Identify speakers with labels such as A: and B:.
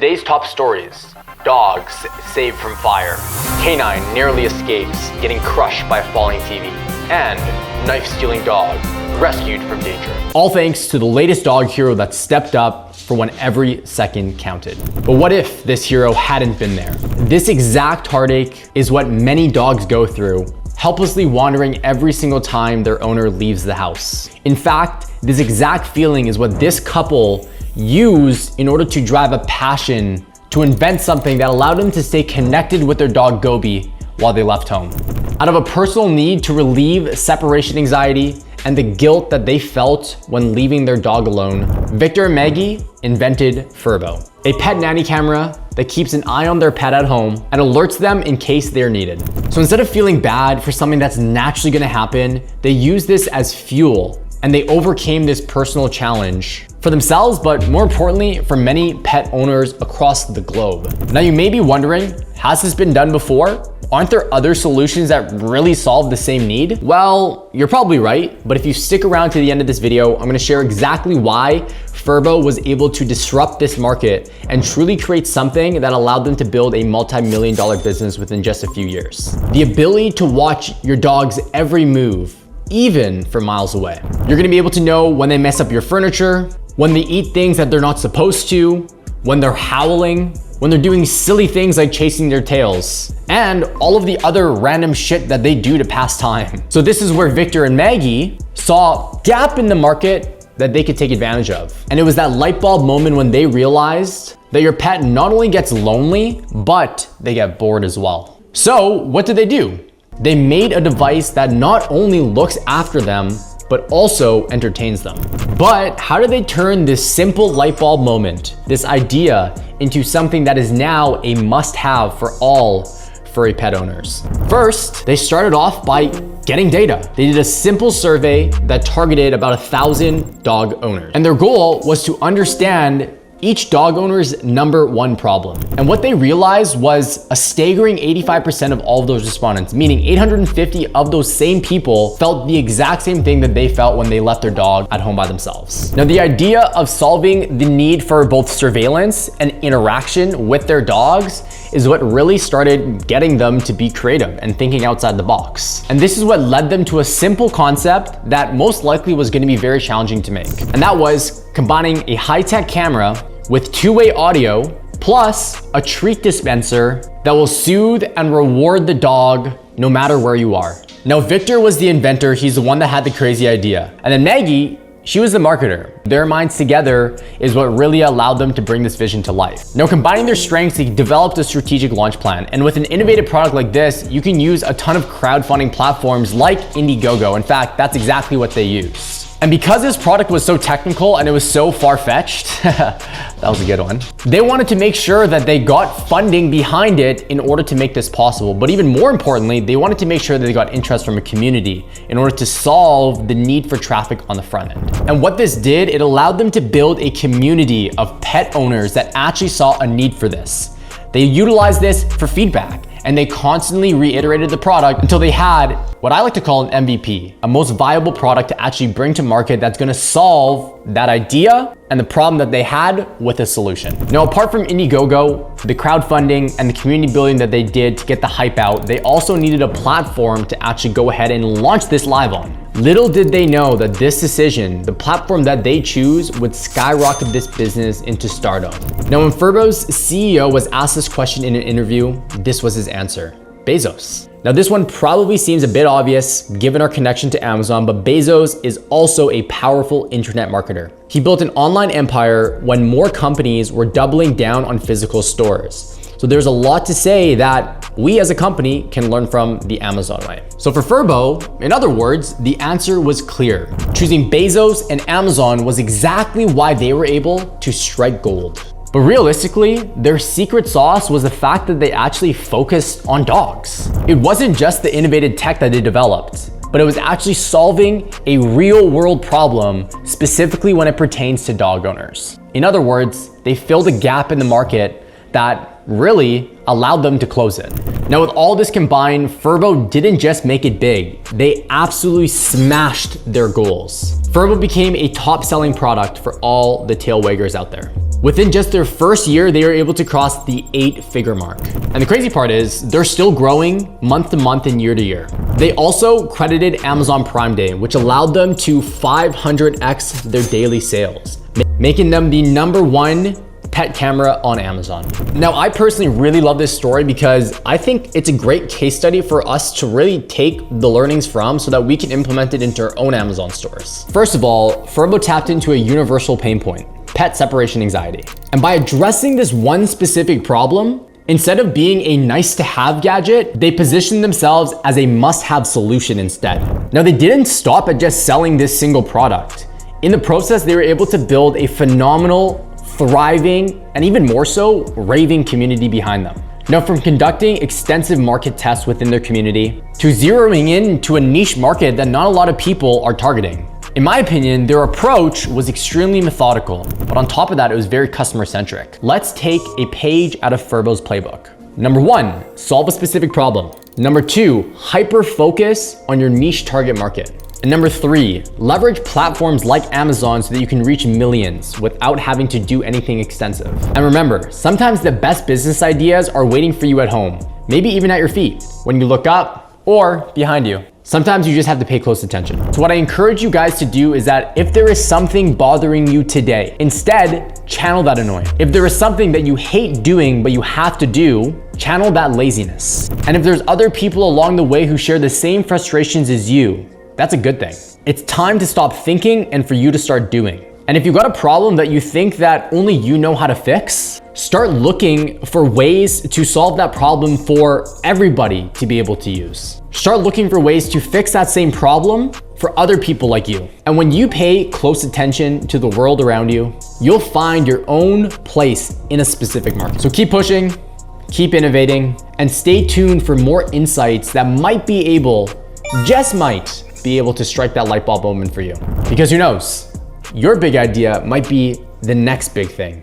A: Today's top stories: dogs saved from fire, canine nearly escapes getting crushed by a falling TV, and knife-stealing dog rescued from danger. All thanks to the latest dog hero that stepped up for when every second counted. But what if this hero hadn't been there? This exact heartache is what many dogs go through, helplessly wandering every single time their owner leaves the house. In fact, this exact feeling is what this couple used in order to drive a passion to invent something that allowed them to stay connected with their dog Gobi while they left home. Out of a personal need to relieve separation anxiety and the guilt that they felt when leaving their dog alone, Victor and Maggie invented Furbo, a pet nanny camera that keeps an eye on their pet at home and alerts them in case they're needed. So instead of feeling bad for something that's naturally gonna happen, they use this as fuel, and they overcame this personal challenge for themselves, but more importantly, for many pet owners across the globe. Now you may be wondering, has this been done before? Aren't there other solutions that really solve the same need? Well, you're probably right, but if you stick around to the end of this video, I'm gonna share exactly why Furbo was able to disrupt this market and truly create something that allowed them to build a multi-million-dollar business within just a few years. The ability to watch your dog's every move, even from miles away. You're gonna be able to know when they mess up your furniture, when they eat things that they're not supposed to, when they're howling, when they're doing silly things like chasing their tails, and all of the other random shit that they do to pass time. So this is where Victor and Maggie saw a gap in the market that they could take advantage of. And it was that light bulb moment when they realized that your pet not only gets lonely, but they get bored as well. So what did they do? They made a device that not only looks after them, but also entertains them. But how did they turn this simple light bulb moment, this idea, into something that is now a must-have for all furry pet owners? First, they started off by getting data. They did a simple survey that targeted about 1,000 dog owners. And their goal was to understand each dog owner's #1 problem. And what they realized was a staggering 85% of all of those respondents, meaning 850 of those same people felt the exact same thing that they felt when they left their dog at home by themselves. Now, the idea of solving the need for both surveillance and interaction with their dogs is what really started getting them to be creative and thinking outside the box. And this is what led them to a simple concept that most likely was going to be very challenging to make. And that was combining a high-tech camera with two-way audio, plus a treat dispenser that will soothe and reward the dog no matter where you are. Now, Victor was the inventor. He's the one that had the crazy idea. And then Maggie, she was the marketer. Their minds together is what really allowed them to bring this vision to life. Now, combining their strengths, they developed a strategic launch plan. And with an innovative product like this, you can use a ton of crowdfunding platforms like Indiegogo. In fact, that's exactly what they use. And because this product was so technical and it was so far-fetched, that was a good one, they wanted to make sure that they got funding behind it in order to make this possible. But even more importantly, they wanted to make sure that they got interest from a community in order to solve the need for traffic on the front end. And what this did, it allowed them to build a community of pet owners that actually saw a need for this. They utilized this for feedback, and they constantly reiterated the product until they had what I like to call an MVP, a most viable product to actually bring to market that's gonna solve that idea and the problem that they had with a solution. Now, apart from Indiegogo, the crowdfunding and the community building that they did to get the hype out, they also needed a platform to actually go ahead and launch this live on. Little did they know that this decision, the platform that they choose, would skyrocket this business into stardom. Now, when Furbo's CEO was asked this question in an interview, this was his answer: Bezos. Now, this one probably seems a bit obvious given our connection to Amazon, but Bezos is also a powerful internet marketer. He built an online empire when more companies were doubling down on physical stores. So there's a lot to say that we as a company can learn from the Amazon way. So for Furbo, in other words, the answer was clear. Choosing Bezos and Amazon was exactly why they were able to strike gold. But realistically, their secret sauce was the fact that they actually focused on dogs. It wasn't just the innovative tech that they developed, but it was actually solving a real world problem, specifically when it pertains to dog owners. In other words, they filled a gap in the market that really allowed them to close it. Now with all this combined, Furbo didn't just make it big, they absolutely smashed their goals. Furbo became a top selling product for all the tail waggers out there. Within just their first year, they were able to cross the 8-figure mark. And the crazy part is they're still growing month to month and year to year. They also credited Amazon Prime Day, which allowed them to 500x their daily sales, making them the #1 pet camera on Amazon. Now, I personally really love this story because I think it's a great case study for us to really take the learnings from so that we can implement it into our own Amazon stores. First of all, Furbo tapped into a universal pain point: pet separation anxiety. And by addressing this one specific problem, instead of being a nice to have gadget, they positioned themselves as a must have solution instead. Now, they didn't stop at just selling this single product. In the process, they were able to build a phenomenal, thriving, and even more so, raving community behind them. Now, from conducting extensive market tests within their community to zeroing in to a niche market that not a lot of people are targeting. In my opinion, their approach was extremely methodical, but on top of that, it was very customer centric. Let's take a page out of Furbo's playbook. Number 1, solve a specific problem. Number 2, hyper focus on your niche target market. And number 3, leverage platforms like Amazon so that you can reach millions without having to do anything extensive. And remember, sometimes the best business ideas are waiting for you at home, maybe even at your feet, when you look up or behind you. Sometimes you just have to pay close attention. So what I encourage you guys to do is that if there is something bothering you today, instead channel that annoyance. If there is something that you hate doing but you have to do, channel that laziness. And if there's other people along the way who share the same frustrations as you, that's a good thing. It's time to stop thinking and for you to start doing. And if you've got a problem that you think that only you know how to fix, start looking for ways to solve that problem for everybody to be able to use. Start looking for ways to fix that same problem for other people like you. And when you pay close attention to the world around you, you'll find your own place in a specific market. So keep pushing, keep innovating, and stay tuned for more insights that might be able, just might, be able to strike that light bulb moment for you. Because who knows, your big idea might be the next big thing.